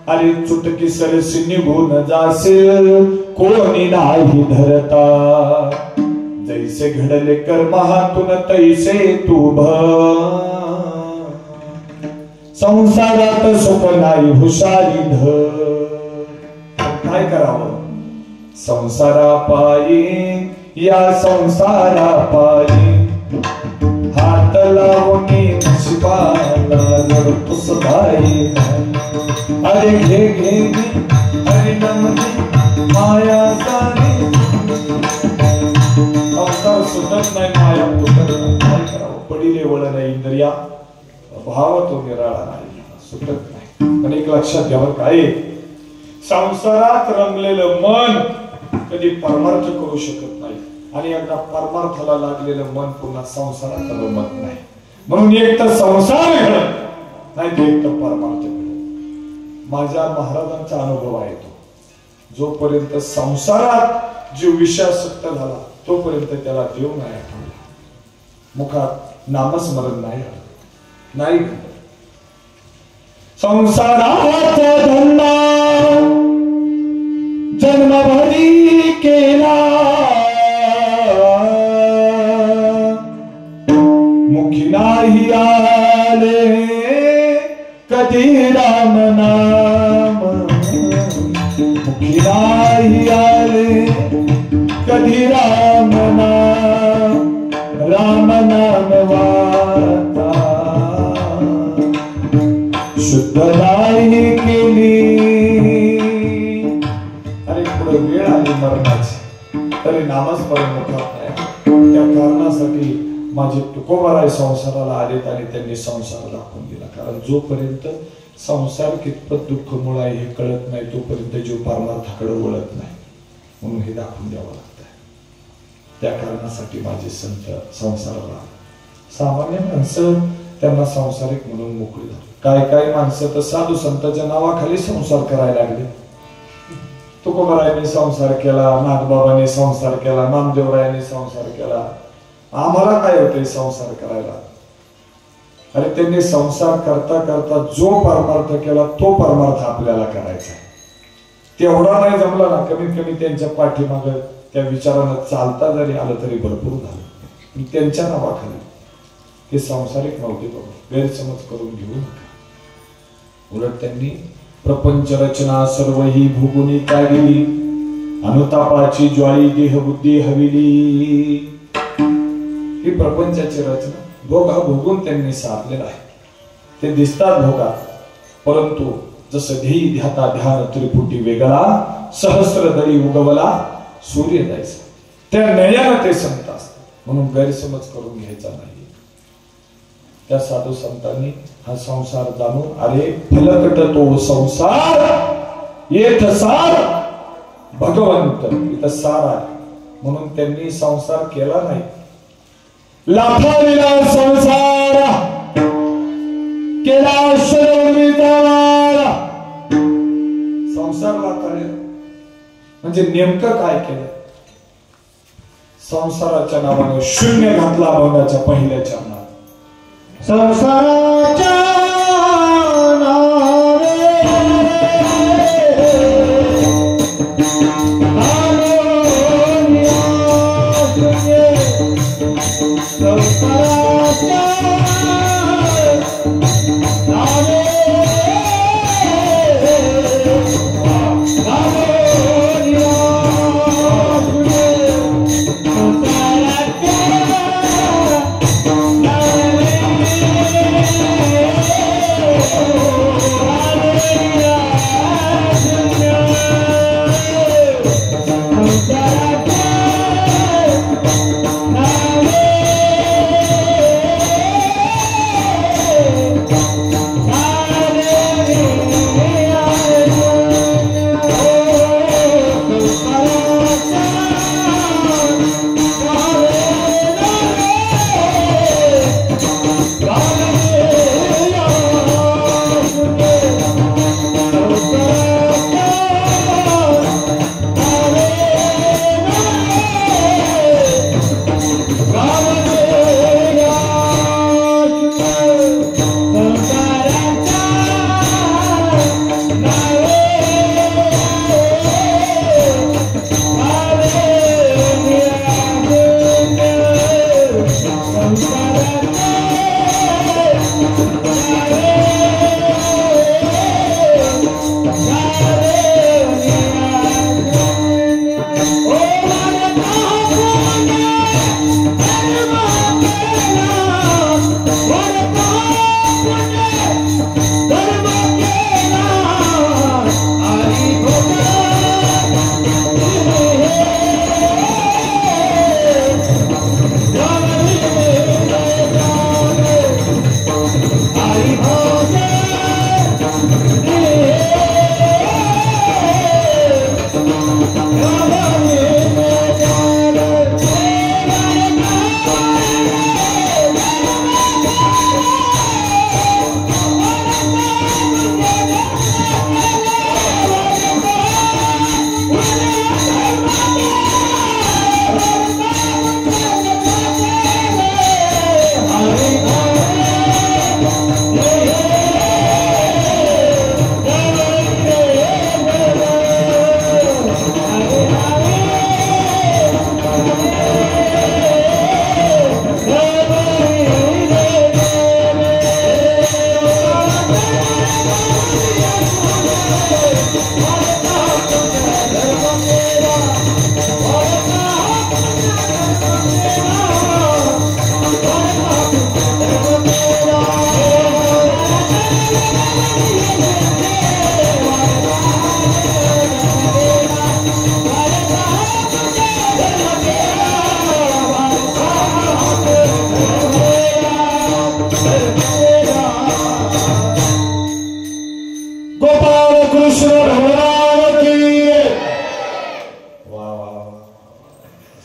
अरे चुटकी सरसी निघून जाशील कोणी नाही धरता. जैसे घडले कर्म हातून तैसे तू संसारात सुख नाही हुशारी धर. काय करावं संसारा पायी या संसारा पायी हात लावून शिवाला लढतो सदाई. अरे घे घे अरे नमनी माया सारी संसार सुटत नाही माया तुटत नाही. काय करावं पडिले वळ नाही इंद्रिया भाव तो निराळा नाही सुटत नाही. पण एक लक्षात घ्यावं काय संसारात रमलेलं मन कधी परमार्थ करू शकत नाही आणि एकदा परमार्थाला लागलेलं मन पुन्हा संसारात रमत नाही. म्हणून एक तर संसार घडत नाही ते एक तर परमार्थ घडत. माझ्या महाराजांचा अनुभव आहे तो जोपर्यंत संसारात जीव विषयासक्त झाला तोपर्यंत त्याला देव नाही आठवला. मुखात नामस्मरण नाही आलं नाही. संसाराचा धंदा जन्मभरी केला मुखी नाही आले कधी राम नाम. मुखी नाही आले कधी राम नाम. राम नाम वाचा शुद्ध नाही केली. अरे पुढे वेळ आली मरणाची तरी नामस्मरण मुखात नाही. त्या कारणासाठी माझे तुकोबाराय संसाराला आलेत आणि त्यांनी संसार दाखवून दिला. कारण जोपर्यंत संसार कितपत दुःखमूळ आहे हे कळत नाही तोपर्यंत जीव परमार्थाकडे वळत नाही. म्हणून हे दाखवून द्यावं लागतं. त्या कारणासाठी माझे संत संसाराला सामान्य माणसं त्यांना संसारिक म्हणून मोकळी झाली. काय काय माणसं तर साधू संतांच्या नावाखाली संसार करायला लागले. तुकोबारायांनी संसार केला, नाथबाबांनी संसार केला, नामदेवरायांनी संसार केला. आम्हाला काय होते संसार करायला? अरे त्यांनी संसार करता करता जो परमार्थ केला तो परमार्थ आपल्याला करायचा आहे. तेवढा नाही जमला ना कमीत कमी त्यांच्या पाठीमाग त्या विचारानं चालता जरी आलं तरी भरपूर झालं. त्यांच्या नावाखाली ते सांसारिक नव्हते बाबा, गैरसमज करून घेऊ नका. उलट त्यांनी प्रपंच रचना सर्व ही भोगुनी त्यागिली, अनुतापाची ज्वाळी देह बुद्धी हविली. ही प्रपंचाची रचना भोगा भोगून त्यांनी साधलेला आहे. ते दिसतात भोगा, परंतु जसं ध्येय ध्याता ध्यान त्रिपुटी वेगळा, सहस्र दळी उगवला सूर्य जायचा, त्या नयनात ते संत असतात. म्हणून गैरसमज करून घ्यायचा नाही. त्या साधू संतांनी हा संसार जाणून, अरे फलकट तो संसार येथ सार भगवंत, इथं सार आहे म्हणून त्यांनी संसार केला नाही. लाफाविला संसार केला शरवितावार. संसार लाथाळले म्हणजे नेमकं काय केलं? संसाराच्या नावानं शून्य घातला भोगाच्या पहिल्या चरणात. संसाराच्या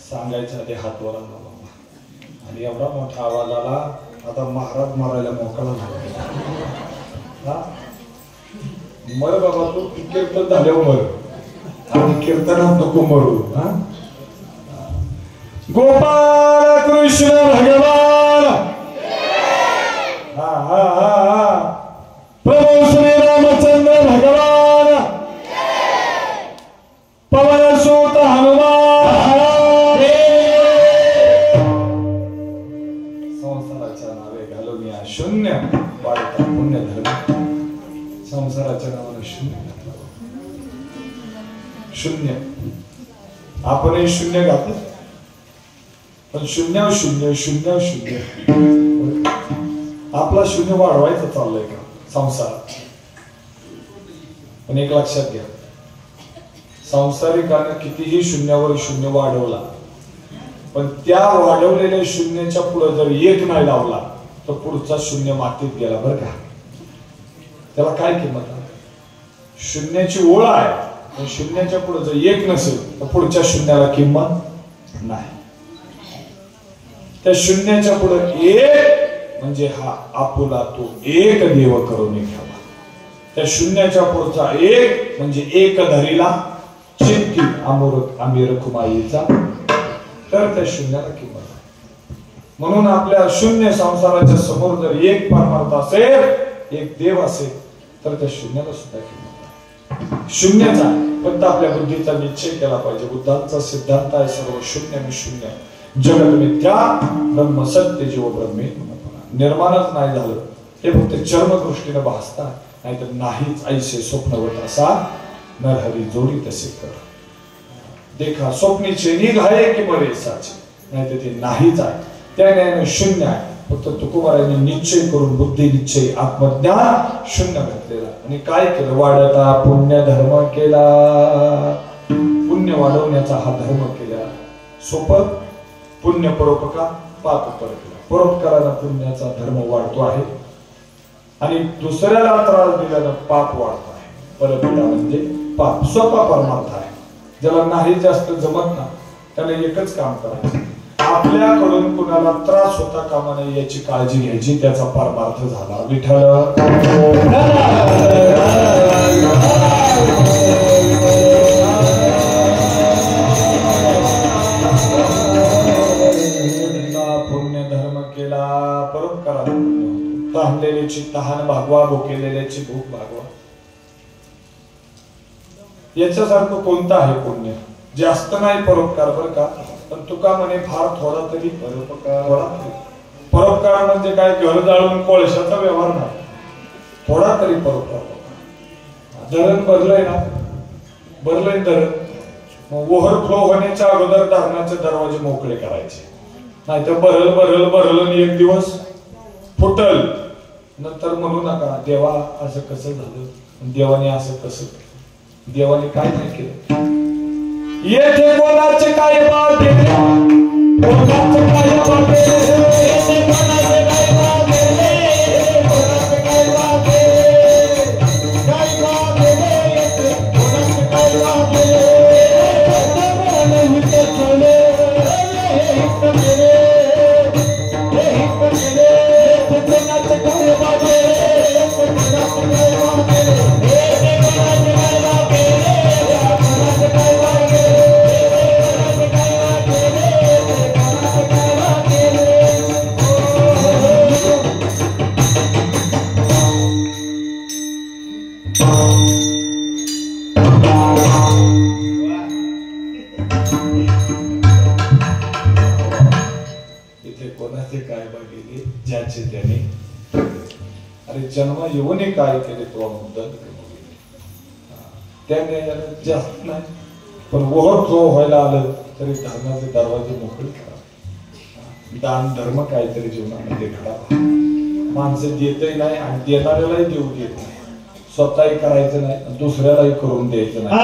सांगायचं ते हात वर आला आणि एवढा मोठा आवाज आला, आता महाराज मारायला मोकळा झाला. मर बाबा तू कीर्तन झाल्यावर मर, आणि कीर्तनात नको मरू. गोपाल कृष्ण भगवान हा हा हा हा प्रभू श्री रामचंद्र भगवान पवन सूत हनुमान. संसाराच्या नावे घालून या शून्य वाढता पुण्य धर्म. संसाराच्या नावाने शून्य शून्य आपणही शून्य घातलं, पण शून्य शून्य शून्य शून्य आपला शून्य वाढवायचं चाललंय का संसारात? पण एक लक्षात घ्या, संसारिकानं कितीही शून्यावर शून्य वाढवला, पण त्या वाढवलेल्या शून्याच्या पुढे जर एक नाही लावला तर पुढचा शून्य मातीत गेला बरं का. त्याला काय किंमत आहे? शून्याची ओळ आहे, पण शून्याच्या पुढे जर एक नसेल तर पुढच्या शून्याला किंमत नाही. त्या शून्याच्या पुढे एक म्हणजे हा आपुला तो एक देव करून घ्यावा. त्या शून्याच्या पुढचा एक म्हणजे एक धरीला चिंती आमिर कुमाईचा, तर त्या शून्याला किंमत आहे. म्हणून आपल्या शून्य संसाराच्या समोर जर एक परमार्थ असेल, एक देव असेल, तर त्या शून्याला सुद्धा किंमत आहे. शून्यच आहे, फक्त आपल्या बुद्धीचा निश्चय केला पाहिजे. बुद्धांचा सिद्धांत आहे सर्व शून्य मी शून्य, जगत मिथ्या ब्रह्म सत्य जीव ब्रह्मे. निर्माणच नाही झालं हे फक्त चर्मदृष्टीने भासतात, नाहीतर नाहीच ऐसे स्वप्नवत असा नरहरी जोडी तसे कर. देखा स्वप्नीचे निघाले की बरे साचे, नाही तर ते नाहीच आहे. त्याने शून्य आहे. फक्त तुकोबाराने निश्चय करून बुद्धी निश्चय आत्मज्ञान शून्य घातलेला. आणि काय केलं? वाढता पुण्य धर्म केला. पुण्य वाढवण्याचा हा धर्म केला. सोपं पुण्य परोपकार पाप परकेला. परोपकारानं पुण्याचा धर्म वाढतो आहे आणि दुसऱ्याला त्रास दिल्यानं पाप वाढतो आहे. परकेला म्हणजे पाप. सोपा परमार्थ आहे. ज्याला नाही जास्त जमत ना त्याला एकच काम करायचं, आपल्याकडून कुणाला त्रास होता कामा नये याची काळजी घ्यायची. त्याचा परमार्थ झाला. विठ्ठल पुण्य धर्म केला. परोपकाराला पुण्य होतो. तहानलेल्याची तहान भागवा, भुकेलेल्याची भूक भागवा. याच्यासारखं कोणतं आहे पुण्य? जास्त नाही परोपकार बरं का, पण तुका म्हणे फार थोडा तरी परोपकार. परोपकार म्हणजे काय? घर जाळून कोळशाचा व्यवहार नाही. थोडा तरी परोपकार. धरण भरलंय ना, भरलंय धरण, मग ओव्हरफ्लो होण्याच्या अगोदर धरणाचे दरवाजे मोकळे करायचे. नाही तर भरल भरल भरल आणि एक दिवस फुटल. नंतर म्हणू नका देवा असं कसं झालं, देवाने असं कसं. देवाने काय नाही केलं. येथे कोणाचे काय बाटे, कोणाचे काय बाटे, येथे कोणाचे काय बाटे, कोणाचे काय बाटे, काय बाटे, येथे कोणाचे काय बाटे, ज्याचे त्याने. अरे जन्म येऊन काय केले तो मुद्दत त्याने जास्त नाही, पण ओव्हरफ्लो व्हायला आलं तरी धर्माचे दरवाजे मोकळे करा. दान धर्म काहीतरी जीवनामध्ये घडावा. माणसं देतही नाही आणि देणाऱ्यालाही देऊ देत नाही. स्वतःही करायचं नाही, दुसऱ्यालाही करून द्यायचं नाही.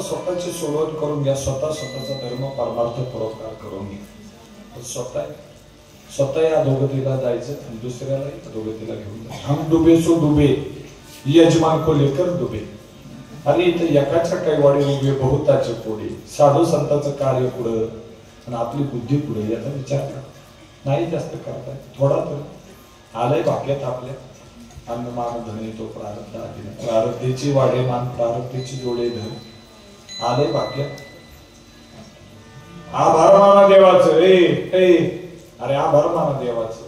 स्वतःची सोडवण करून घ्या. स्वतःचा धर्म परमार्थ परोपकार करून घ्या. स्वतः अधोगतीला जायचं आणि दुसऱ्याला अधोगतीला घेऊन जायचं. हम डुबे सो डुबे, यजमान को लेकर डुबे. अरे इथं एकाच्या काही वाडी उभे बहुताचे पुढे. साधू संतांचं कार्य पुढं आणि आपली बुद्धी पुढे, याचा विचार करा. नाही जास्त करताय, थोडा तर आलंय भाग्यात आपल्या. अन्न मान धन येतो प्रारब्ध आधी, प्रारब्धेची वाढे मान प्रारब्धेची जोडे धन आलंय भाग्यात. आभार माना देवाचं. अरे आभार माना देवाचं.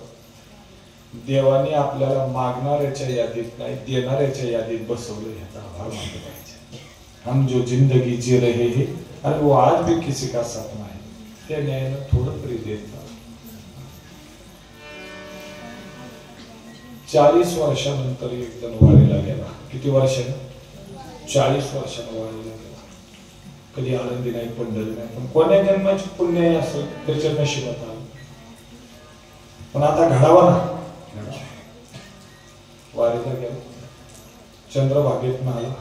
देवाने आपल्याला मागणाऱ्याच्या यादीत नाही देणाऱ्याच्या यादीत बसवलं, ह्याचा आभार मानला पाहिजे. हम जो जिंदगी जी रहे हैं आणि वो आज भी किसी का साथ नाही, त्या न्यायानं थोडं तरी देत. 40 वर्षानंतर एक जण वारीला गेला. किती वर्षानं? 40 वर्षानं वारीला गेला. कधी आनंदी नाही, पंढरी नाही, पण कोण्या जन्माची पुण्य असेल त्याच्या नशिबात आलं. पण आता घडावा ना. वारीला गेला, चंद्रभागेत आला.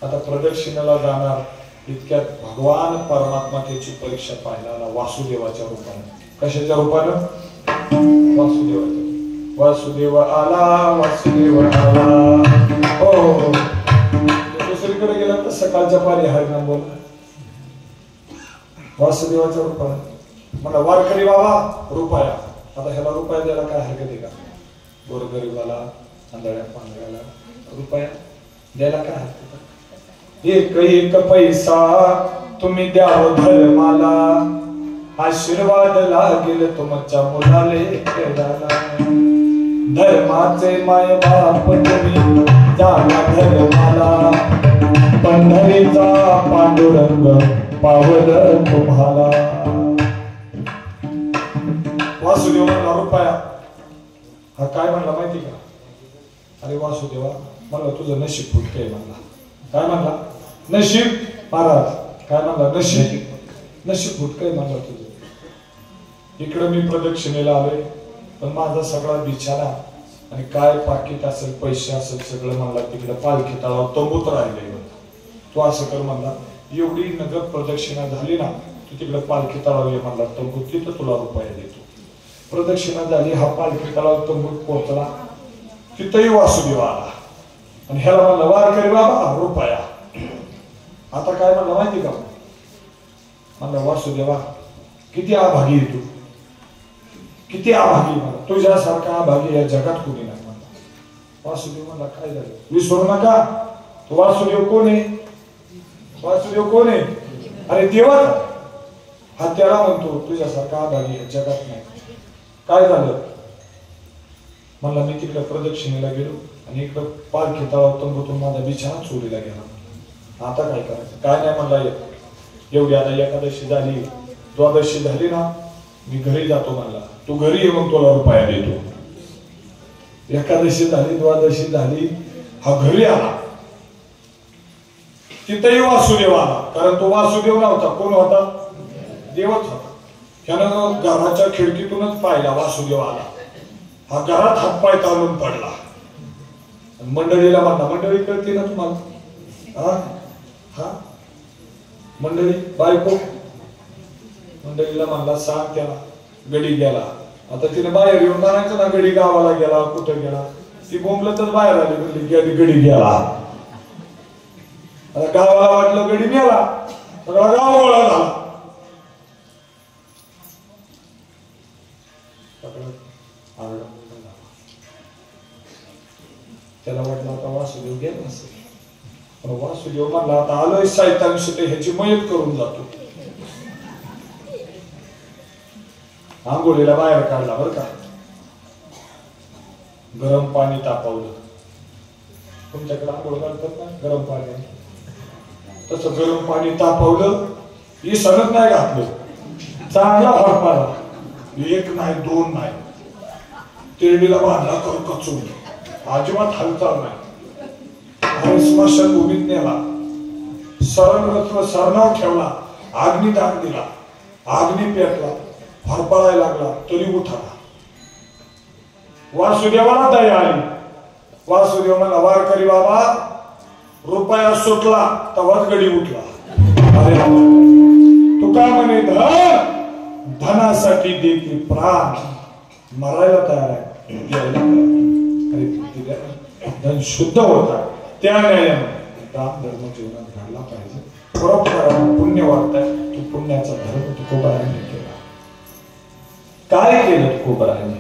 आता प्रदक्षिणेला जाणार इतक्यात भगवान परमात्मा त्याची परीक्षा पाहायला आला वासुदेवाच्या रूपाने. कशाच्या रूपानं? वासुदेवाच्या. वासुदेव आला, वासुदेव आला. हो दुसरीकडे गेला तर सकाळच्या पारी हरिनाम बोल. वासुदेवाच्या रूपाने म्हणा वारकरी बाबा रुपया. आता ह्याला रुपया द्यायला काय हरकत आहे का? गोरगरीबाला, आंधळ्या पांढऱ्याला रुपया द्यायला काय हरकत आहे? एक एक पैसा तुम्ही द्याव धर्माला, आशीर्वाद लागेल तुमच्या मुलाले खेळाला. धर्माचे माय बाप तुम्ही जागा धर्माला, पंढरीचा पांडुरंग पावलं तुम्हाला. वासुदेव म्हणला रुपया. हा काय म्हणला माहिती का? अरे वासुदेवा म्हणला तुझं नशीब फुटकंय म्हणला. काय म्हणला? नशीब. महाराज काय म्हणला? नशीब. नशीब फुटकंय म्हणला तुझं. इकडे मी प्रदक्षिणेला आलोय, पण माझा सगळा बिछाना आणि काय पाकिट असेल, पैसे असेल सगळं म्हणला तिकडे पालखी तळावर तंबूत राहिले. तू असं कर म्हणला, एवढी नगर प्रदक्षिणा झाली ना, तू तिकडे पालखी तळावर ये म्हणला तंबूत, तिथं तुला रुपया देतो. प्रदक्षिणा झाली, हा पालखी तळावर तंबूत पोहोचला, तिथंही वासुदेव आला आणि ह्याला म्हणला वारकरी बाबा रुपया. आता काय म्हणला माहिती का? म्हणला वासुदेवा किती आभागी आहे तू, किती आभागी. मला तुझ्यासारखा आभागी या जगात कोणी नाही म्हणला. वासुदेव म्हणला काय झालं? विसरू नका तो वासुदेव कोण आहे. वासुदेव कोण आहे? अरे देवाचा. हा त्याला म्हणतो तुझ्यासारखा आभागी या जगात नाही. काय झालं? म्हणला मी तिकडे प्रदक्षिणेला गेलो आणि इकडं पालखी तळावर तंबूतून माझा बिछाना चोरीला गेला. आता काय करायचं? काय नाही म्हणला येत. एवढी आता एकादशी झाली, द्वादशी झाली ना, मी घरी जातो म्हणला. तू घरी ये मग तुला रुपया देतो. एकादशी झाली, द्वादशी झाली, हा घरी आला. तिथेही वासुदेव आला, कारण तो वासुदेव नव्हता. कोण होता? देवच होता. त्यानं घराच्या खिडकीतूनच पाहिला वासुदेव आला. हा घरात हातपाय ताणून पडला. मंडळीला म्हणला, मंडळी कळते ना तुम्हाला? हा मंडळी बायको. मंडळीला म्हणला सांग त्याला गडी गेला. आता तिने बाहेर येऊन म्हणायचं ना गडी गावाला गेला, कुठं गेला. ती बोंबलतच बाहेर आली, म्हणली गडी गेला. आता गावाला वाटलं गडी गेला, सगळा गाव गोळा झाला. त्याला वाटलं आता वासुदेव गेला असेल, पण वासुदेव म्हणला आता आलोय साहित्यान सुटे ह्याची मयत करून जातो. आंघोळीला बाहेर काढला बर का. गरम पाणी तापवलं. तुमच्याकडे आंघोळ घालतात ना गरम पाणी, तसं गरम पाणी तापवलं. ही सणत नाही घातलं, चांगला हरपाला. एक नाही दोन नाही, तेडीला बांधला कचून, अजिबात हालचाल नाही. आणि स्मशानभूमीत नेला, सरणाव ठेवला, अग्नी टाक दिला, अग्नी पेटला, फरफरायला लागला तरी उठाला. वासुदेवाला दया आली. वासुदेव म्हणला वारकरी बाबा रुपया सुटला तवाच गडी उठला. अरे तू काय म्हणे? धनासाठी देते प्राण, मरायला तयार आहे. धन शुद्ध होता त्या न्यायाने दान धर्म जीवनात घडला पाहिजे. परोपकाराने पुण्य वाटताय, तू पुण्याचा धर्म तुकोबाराने केला. काय केलं तुकोबराने?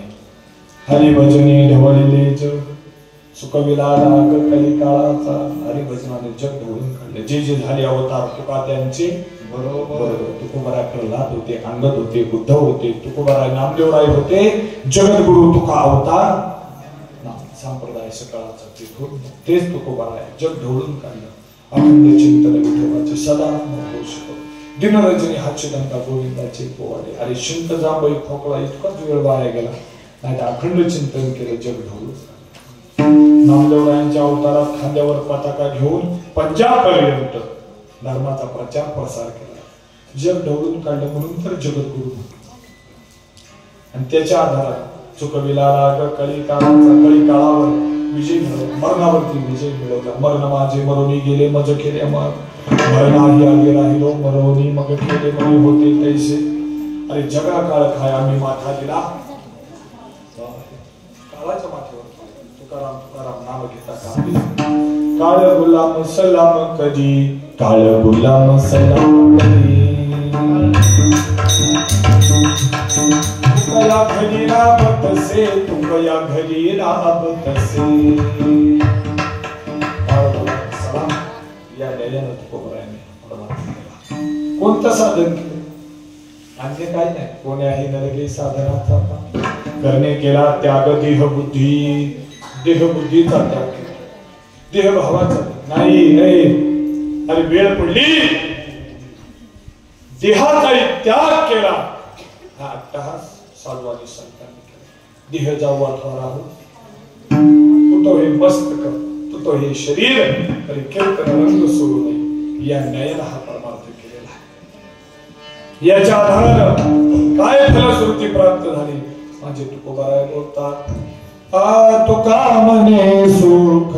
हरिभजनी ढवळले जग, सुखविला राग कली काळाचा. हरिभजनाने जग ढवळून काढले. जे जे झाले अवतार तुका त्यांचे बरोबर. तुकोबराय प्रल्हाद होते, अंगद होते, उद्धव होते, तुकोबराय नामदेवराय होते, जगद्गुरु तुका अवतार संप्रदाय सकाळाचा पीठ तेच तुकोबराय जग ढवळून काढलं. अखंड चिंतन विठोबाचे सदा होऊ शकतो. दिनरंजनी हाच्यदंता गोविंदाचे पोवाडे. अरे शिंत जांभई खोकला इतकाच वेळ वाया गेला, नाही अखंड चिंतन केलं जग ढवळून. नामदेवरायांच्या अवतारात खांद्यावर पताका घेऊन पंजाबपर्यंत धर्माचा प्रचार प्रसार केला. जग ढवळून काढलं म्हणून तर जगद्गुरु. आणि त्याच्या आधारात चुकविला राग कळी काळावर विजय मिळवला, मरणावरती विजय मिळवला. मरण माझे मरोनी गेले मज केले मरणाही आगे राहिलो मरोनी मग केले मनी होते तैसे. अरे जगा काळ खाय आम्ही माथा दिला. काळाच्या माथ्यावर तुकाराम तुकाराम नाम घेता काळ गुलाम सलाम कधी, काळ गुलाम सलाम कधी. तुकया घरी राबतसे, तुकया घरी राबतसे. सलाम या दैल्यानं तुकोबरायाने कोणतं साधन केलं? अन्य काय नाही. कोण्याही नरगे साधनाचा करणे केला त्याग देहबुद्धीचा त्याग केला. देहभावाचा नाही. अरे वेळ पडली देहाचाही त्याग केला. हा अट्टहास साधवानी संतांनी केला. देह जाऊ अथवा राहू, तू तो हे मस्तक, तू तो हे शरीर, अरे कीर्तन रंग सोडू नये या न्यायाला हा परमार्थ केलेला आहे. याच्या आधारानं काय फलश्रुती प्राप्त झाली? म्हणजे तुकोबराय बोलतात, तुका मने सुख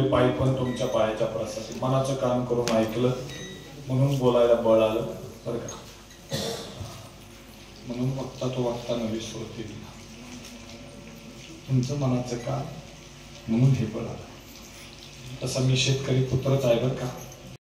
बोलले पायी पण तुमच्या पायाच्या प्रसादी मनाचं काम करून ऐकलं म्हणून बोलायला बळ आलं बरं का. म्हणून वक्ता तो वक्तानं विश्रुती दिला. तुमचं मनाचं काम म्हणून हे बळ आलं. तसा मी शेतकरी पुत्रच आहे बरं का.